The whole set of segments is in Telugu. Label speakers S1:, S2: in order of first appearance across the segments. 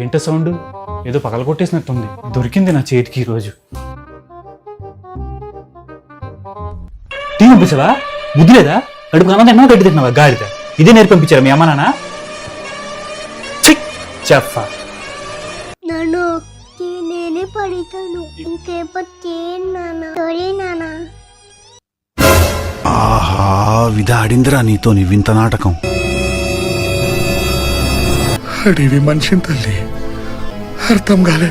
S1: ఏంటో సౌండ్? ఏదో పగల కొట్టేసినట్టుంది. దొరికింది నా చేతికి ఈరోజు. టీ పంపించవా? బుద్ధి లేదా? కడుపు అన్నది ఎన్నో గడ్డి తిన్నావా గాడిద? ఇదే నేర్పి పంపించారా మీ అమ్మ నాన్న? చెప్పా
S2: నాను నేనే పడతాను, ఇంకేపటి నానా.
S3: ఆహా, విధాడిందిరా నీతో నీ వింత నాటకం.
S4: అడివి మనిషిని తల్లి అర్థం కాలే.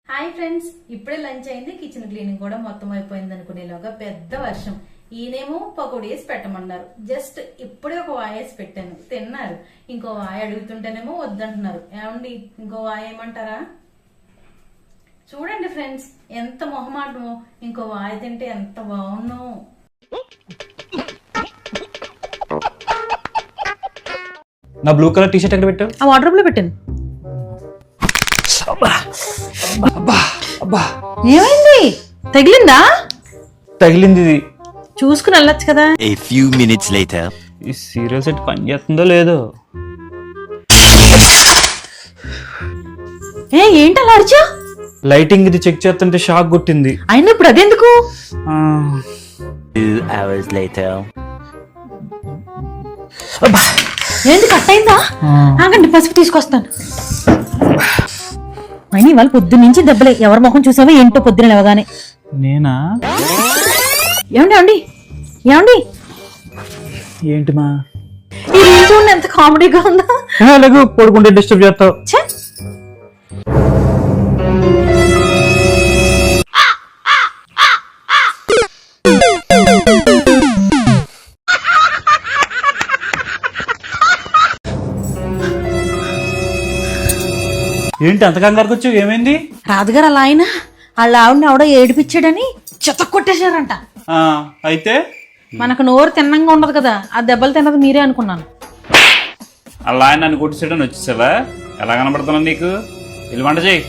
S5: హాయ్ ఫ్రెండ్స్, ఇప్పుడే లంచ్ అయింది. కిచెన్ క్లీనింగ్ కూడా మొత్తం అయిపోయింది అనుకునేలాగా పెద్ద వర్షం. ఈయనేమో పకోడీ వేసి పెట్టమన్నారు. జస్ట్ ఇప్పుడే ఒక వాయ వేసి పెట్టాను, తిన్నారు. ఇంకో వాయ అడుగుతుంటేనేమో వద్దంటున్నారు. ఏమండి, ఇంకో వాయ ఏమంటారా? చూడండి ఫ్రెండ్స్, ఎంత మొహమాటమో. ఇంకో వాయ తింటే ఎంత బాగున్నో.
S1: నా బ్లూ కలర్ టీ షర్ట్ ఎక్కడ పెట్టావు?
S5: ఆ వాటర్ లో పెట్టాను. ఏమైంది? తగిలిందా?
S1: తగిలింది. ఇది
S5: చూసుకుని వెళ్ళొచ్చు కదా.
S6: A few minutes later.
S1: ఈ సీరియల్ సెట్ పని చేస్తుందో లేదో.
S5: ఏంటి అలా అరిచా?
S1: లైటింగ్ ఇది చెక్ చేస్తుంటే షాక్ కొట్టింది.
S5: అయినా ఇప్పుడు అదెందుకు?
S6: 2 hours later.
S5: ఏంటి కట్ అయిందా? ఆగండి, పసుపు తీసుకొస్తాను. అయినా వాళ్ళు పొద్దున్న నుంచి దెబ్బలే. ఎవరి ముఖం చూసావో ఏంటో పొద్దున లేవగానే.
S1: నేనా?
S5: ఏమండి ఏమండి
S1: ఏంటి మా?
S5: ఈ రీల్ చూడండి, ఎంత కామెడీగా ఉందా.
S1: అలాగే పడుకుంటే డిస్టర్బ్ చేస్తావు. ఏంటి అంత కంగారుకు వచ్చావు? ఏమైంది?
S5: రాజుగారు అలా ఆయన వాళ్ళ ఆవిడని ఆవిడ ఏడిపించాడని చెత్త కొట్టేశారంట.
S1: అయితే
S5: మనకు నోరు తిన్నంగా ఉండదు కదా, ఆ దెబ్బలు తిన్నది మీరే అనుకున్నాను.
S1: అలా ఆయన నన్ను కొట్టించడం వచ్చేసావా? ఎలా కనబడుతున్నా నీకు? వెళ్ళి వంట చేయి.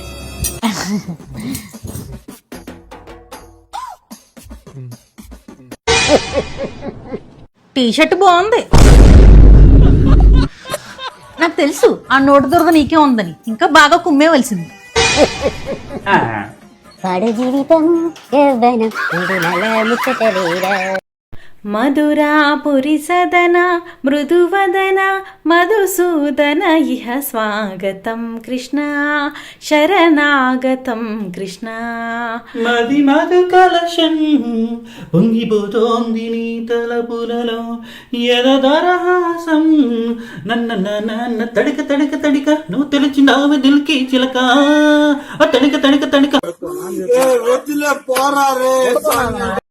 S5: టీ షర్ట్ బాగుంది. నాకు తెలుసు ఆ నోటు దురద నీకే ఉందని. ఇంకా బాగా కుమ్మేవలసింది.
S2: వాడి జీవితం యవ్వనం ముచ్చటలేరా.
S5: మధురాపురి సదన మృదువదన మధుసూదన ఇహ స్వాగతం కృష్ణ శరణాగతం కృష్ణ.
S1: మది మధు కలశం పొంగిపోతోంది నీ తలపులలో ఎదరహాసం నన్న తడిక తడిక తడిక నువ్వు తెలిచినావు దిల్కి చిలక తడిక తడిక తడిక.